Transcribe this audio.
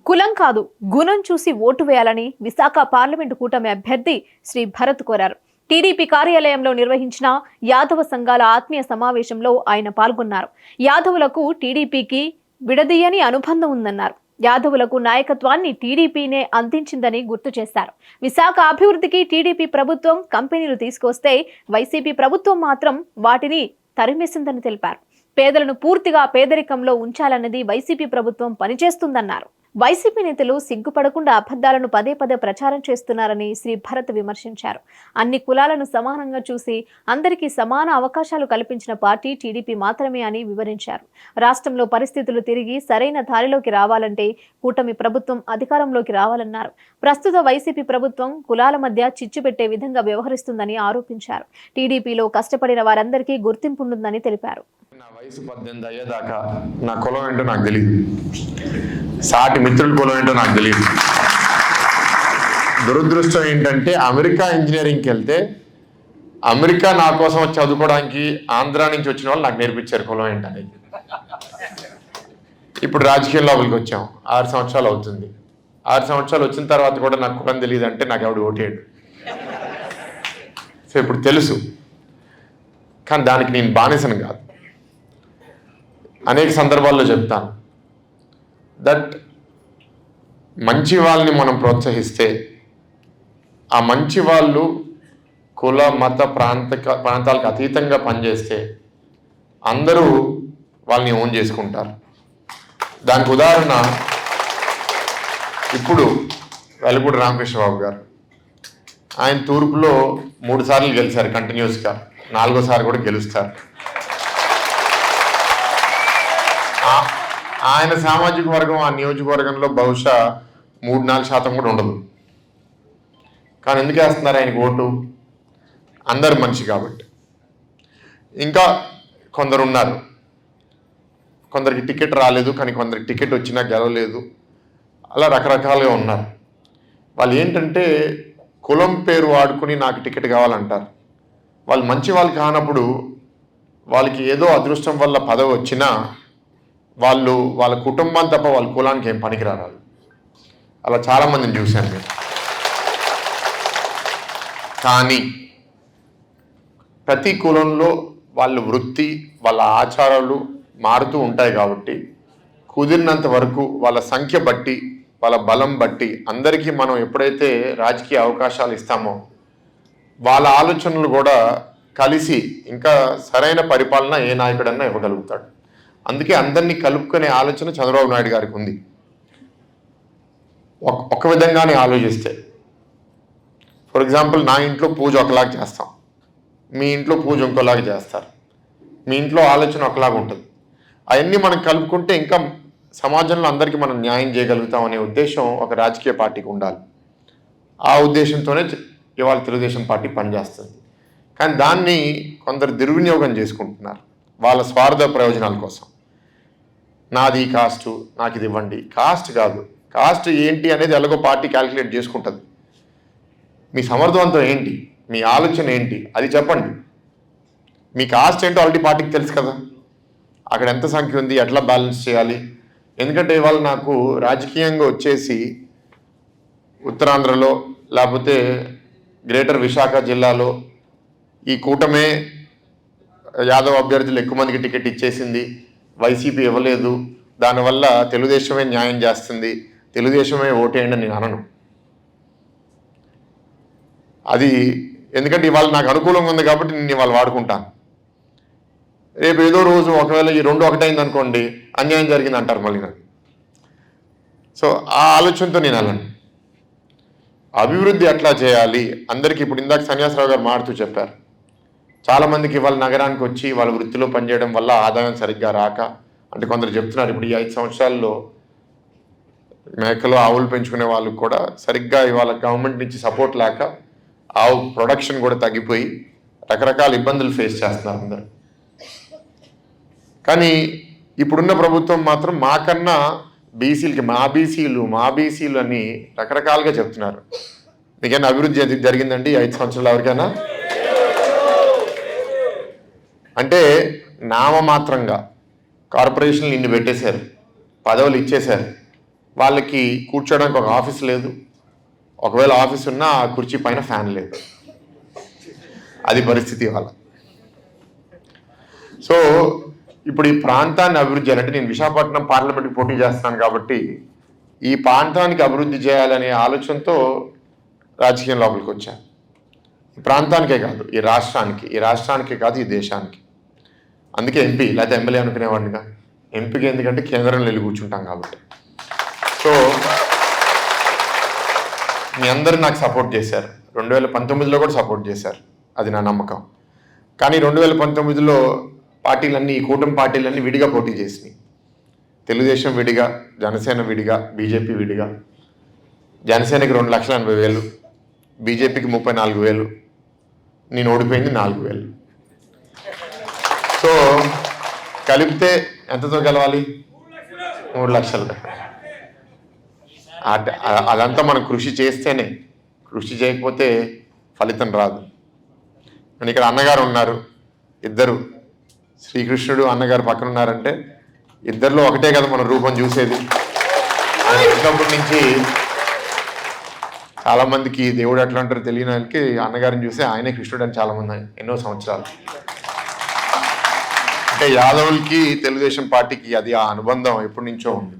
కులం కాదు గుణం చూసి ఓటు వేయాలని విశాఖ పార్లమెంటు కూటమి అభ్యర్థి శ్రీ భరత్ కోరారు. టీడీపీ కార్యాలయంలో నిర్వహించిన యాదవ సంఘాల ఆత్మీయ సమావేశంలో ఆయన పాల్గొన్నారు. యాదవులకు టీడీపీకి విడదీయని అనుబంధం ఉందన్నారు. యాదవులకు నాయకత్వాన్ని టీడీపీనే అందించిందని గుర్తు చేశారు. విశాఖ అభివృద్ధికి టీడీపీ ప్రభుత్వం కంపెనీలు తీసుకొస్తే వైసీపీ ప్రభుత్వం మాత్రం వాటిని తరిమేసిందని తెలిపారు. పేదలను పూర్తిగా పేదరికంలో ఉంచాలన్నది వైసీపీ ప్రభుత్వం పనిచేస్తుందన్నారు. వైసీపీ నేతలు సిగ్గుపడకుండా అబద్ధాలను పదే పదే ప్రచారం చేస్తున్నారని శ్రీ భరత్ విమర్శించారు. అన్ని కులాలను సమానంగా చూసి అందరికీ సమాన అవకాశాలు కల్పించిన పార్టీ టీడీపీ మాత్రమే అని వివరించారు. రాష్ట్రంలో పరిస్థితులు తిరిగి సరైన దారిలోకి రావాలంటే కూటమి ప్రభుత్వం అధికారంలోకి రావాలన్నారు. ప్రస్తుత వైసీపీ ప్రభుత్వం కులాల మధ్య చిచ్చు పెట్టే విధంగా వ్యవహరిస్తుందని ఆరోపించారు. టీడీపీలో కష్టపడిన వారందరికీ గుర్తింపు ఉంటుందని తెలిపారు. నా వయసు 18 అయ్యేదాకా నా కులం ఏంటో నాకు తెలియదు, సాటి మిత్రుల కులం ఏంటో నాకు తెలియదు. దురదృష్టం ఏంటంటే అమెరికా ఇంజనీరింగ్కి వెళ్తే అమెరికా నా కోసం చదువుకోవడానికి ఆంధ్రా నుంచి వచ్చిన వాళ్ళు నాకు నేర్పించారు కులం ఏంటనేది. ఇప్పుడు రాజకీయ లోపలికి వచ్చాం, 6 సంవత్సరాలు అవుతుంది. 6 సంవత్సరాలు వచ్చిన తర్వాత కూడా నాకు కులం తెలియదు అంటే నాకు ఎవడు ఓటేయడు. సో ఇప్పుడు తెలుసు, కానీ దానికి నేను బానిసను కాదు. అనేక సందర్భాల్లో చెప్తాను దట్ మంచి వాళ్ళని మనం ప్రోత్సహిస్తే ఆ మంచి వాళ్ళు కుల మత ప్రాంతాలకు అతీతంగా పనిచేస్తే అందరూ వాళ్ళని ఓన్ చేసుకుంటారు. దానికి ఉదాహరణ ఇప్పుడు వెలగపూడి రామకృష్ణబాబు గారు, ఆయన తూర్పులో 3 సార్లు గెలిచారు కంటిన్యూస్గా, 4వ సారి కూడా గెలుస్తారు. ఆయన సామాజిక వర్గం ఆ నియోజకవర్గంలో బహుశా 3-4% కూడా ఉండదు. కానీ ఎందుకు వేస్తున్నారు ఆయనకు ఓటు? అందరు మనిషి కాబట్టి. ఇంకా కొందరు ఉన్నారు, కొందరికి టికెట్ రాలేదు, కానీ కొందరికి టికెట్ వచ్చినా గెలవలేదు, అలా రకరకాలుగా ఉన్నారు. వాళ్ళు ఏంటంటే కులం పేరు వాడుకుని నాకు టికెట్ కావాలంటారు. వాళ్ళు మంచి వాళ్ళు కానప్పుడు వాళ్ళకి ఏదో అదృష్టం వల్ల పదవి వచ్చినా వాళ్ళు వాళ్ళ కుటుంబం తప్ప వాళ్ళ కులానికి ఏం పనికిరారు. అలా చాలామందిని చూశాను నేను. కానీ ప్రతి కులంలో వాళ్ళ వృత్తి వాళ్ళ ఆచారాలు మారుతూ ఉంటాయి కాబట్టి కుదిరినంత వరకు వాళ్ళ సంఖ్య బట్టి వాళ్ళ బలం బట్టి అందరికీ మనం ఎప్పుడైతే రాజకీయ అవకాశాలు ఇస్తామో వాళ్ళ ఆలోచనలు కూడా కలిసి ఇంకా సరైన పరిపాలన ఏ నాయకుడన్నా ఇవ్వగలుగుతాడు. అందుకే అందరినీ కలుపుకునే ఆలోచన చంద్రబాబు నాయుడు గారికి ఉంది. ఒక విధంగానే ఆలోచిస్తే, ఫర్ ఎగ్జాంపుల్ నా ఇంట్లో పూజ ఒకలాగా చేస్తాం, మీ ఇంట్లో పూజ ఇంకోలాగా చేస్తారు, మీ ఇంట్లో ఆలోచన ఒకలాగా ఉంటుంది. అవన్నీ మనం కలుపుకుంటే ఇంకా సమాజంలో అందరికీ మనం న్యాయం చేయగలుగుతాం అనే ఉద్దేశం ఒక రాజకీయ పార్టీకి ఉండాలి. ఆ ఉద్దేశంతోనే ఇవాళ తెలుగుదేశం పార్టీ పనిచేస్తుంది. కానీ దాన్ని కొందరు దుర్వినియోగం చేసుకుంటున్నారు వాళ్ళ స్వార్థ ప్రయోజనాల కోసం. నాది కాస్టు, నాకు ఇది ఇవ్వండి. కాస్ట్ కాదు, కాస్ట్ ఏంటి అనేది ఎలాగో పార్టీ క్యాలిక్యులేట్ చేసుకుంటుంది. మీ సమర్థవంతం ఏంటి, మీ ఆలోచన ఏంటి అది చెప్పండి. మీ కాస్ట్ ఏంటో ఆల్రెడీ పార్టీకి తెలుసు కదా, అక్కడ ఎంత సంఖ్య ఉంది, ఎట్లా బ్యాలెన్స్ చేయాలి. ఎందుకంటే ఇవాళ నాకు రాజకీయంగా వచ్చేసి ఉత్తరాంధ్రలో లేకపోతే గ్రేటర్ విశాఖ జిల్లాలో ఈ కూటమే యాదవ్ అభ్యర్థులు ఎక్కువ మందికి టికెట్ ఇచ్చేసింది, వైసీపీ ఇవ్వలేదు, దానివల్ల తెలుగుదేశమే న్యాయం చేస్తుంది, తెలుగుదేశమే ఓటేయండి అని నేను అనను. అది ఎందుకంటే ఇవాళ నాకు అనుకూలంగా ఉంది కాబట్టి నేను ఇవాళ వాడుకుంటాను. రేపు ఏదో రోజు ఒకవేళ ఈ 2 ఒకటైంది అనుకోండి, అన్యాయం జరిగింది అంటారు మళ్ళీ నాకు. సో ఆ ఆలోచనతో నేను వెళ్ళను. అభివృద్ధి ఎట్లా చేయాలి అందరికీ. ఇప్పుడు ఇందాక సన్యాసరావు గారు మాడుతూ చెప్పారు, చాలామందికి ఇవాళ నగరానికి వచ్చి వాళ్ళ వృత్తిలో పనిచేయడం వల్ల ఆదాయం సరిగ్గా రాక, అంటే కొందరు చెప్తున్నారు ఇప్పుడు ఈ 5 సంవత్సరాల్లో మేకలు ఆవులు పెంచుకునే వాళ్ళకు కూడా సరిగ్గా ఇవాళ గవర్నమెంట్ నుంచి సపోర్ట్ లేక ఆవు ప్రొడక్షన్ కూడా తగ్గిపోయి రకరకాల ఇబ్బందులు ఫేస్ చేస్తున్నారు అందరు. కానీ ఇప్పుడున్న ప్రభుత్వం మాత్రం మాకన్నా బీసీలకి మా బీసీలు అని రకరకాలుగా చెప్తున్నారు. మీకైనా అభివృద్ధి జరిగిందండి 5 సంవత్సరాలు ఎవరికైనా? అంటే నామమాత్రంగా కార్పొరేషన్లు ఇన్ని పెట్టేశారు, పదవులు ఇచ్చేశారు, వాళ్ళకి కూర్చోడానికి ఒక ఆఫీస్ లేదు, ఒకవేళ ఆఫీస్ ఉన్నా ఆ కుర్చీ పైన ఫ్యాన్ లేదు. అది పరిస్థితి వాళ్ళ. సో ఇప్పుడు ఈ ప్రాంతాన్ని అభివృద్ధి చేయాలంటే, నేను విశాఖపట్నం పార్లమెంట్కి పోటీ చేస్తున్నాను కాబట్టి ఈ ప్రాంతానికి అభివృద్ధి చేయాలనే ఆలోచనతో రాజకీయం లోపలికి వచ్చాను. ఈ ప్రాంతానికే కాదు, ఈ రాష్ట్రానికే కాదు, ఈ దేశానికి. అందుకే ఎంపీ లేకపోతే ఎమ్మెల్యే అనుకునేవాడినిగా. ఎంపీకి ఎందుకంటే కేంద్రంలో వెళ్ళి కూర్చుంటాం కాబట్టి. సో మీ అందరూ నాకు సపోర్ట్ చేశారు, 2019లో కూడా సపోర్ట్ చేశారు, అది నా నమ్మకం. కానీ 2019లో పార్టీలన్నీ, ఈ కూటమి పార్టీలన్నీ విడిగా పోటీ చేసినాయి. తెలుగుదేశం విడిగా, జనసేన విడిగా, బీజేపీ విడిగా. జనసేనకి 2,80,000, బీజేపీకి 34,000, నేను ఓడిపోయింది 4,000. సో కలిపితే ఎంతతో గెలవాలి? 3 లక్షలు. అదంతా మనం కృషి చేస్తేనే, కృషి చేయకపోతే ఫలితం రాదు. అని ఇక్కడ అన్నగారు ఉన్నారు, ఇద్దరు, శ్రీకృష్ణుడు అన్నగారు పక్కన ఉన్నారంటే ఇద్దరిలో ఒకటే కదా మన రూపం చూసేది. ఆయన వచ్చినప్పటి నుంచి చాలామందికి దేవుడు ఎట్లా అంటారో తెలియని వాళ్ళకి అన్నగారిని చూసి ఆయనే కృష్ణుడు అని చాలామంది ఎన్నో సంవత్సరాలు. అంటే యాదవులకి తెలుగుదేశం పార్టీకి అది ఆ అనుబంధం ఎప్పటి నుంచో ఉంది.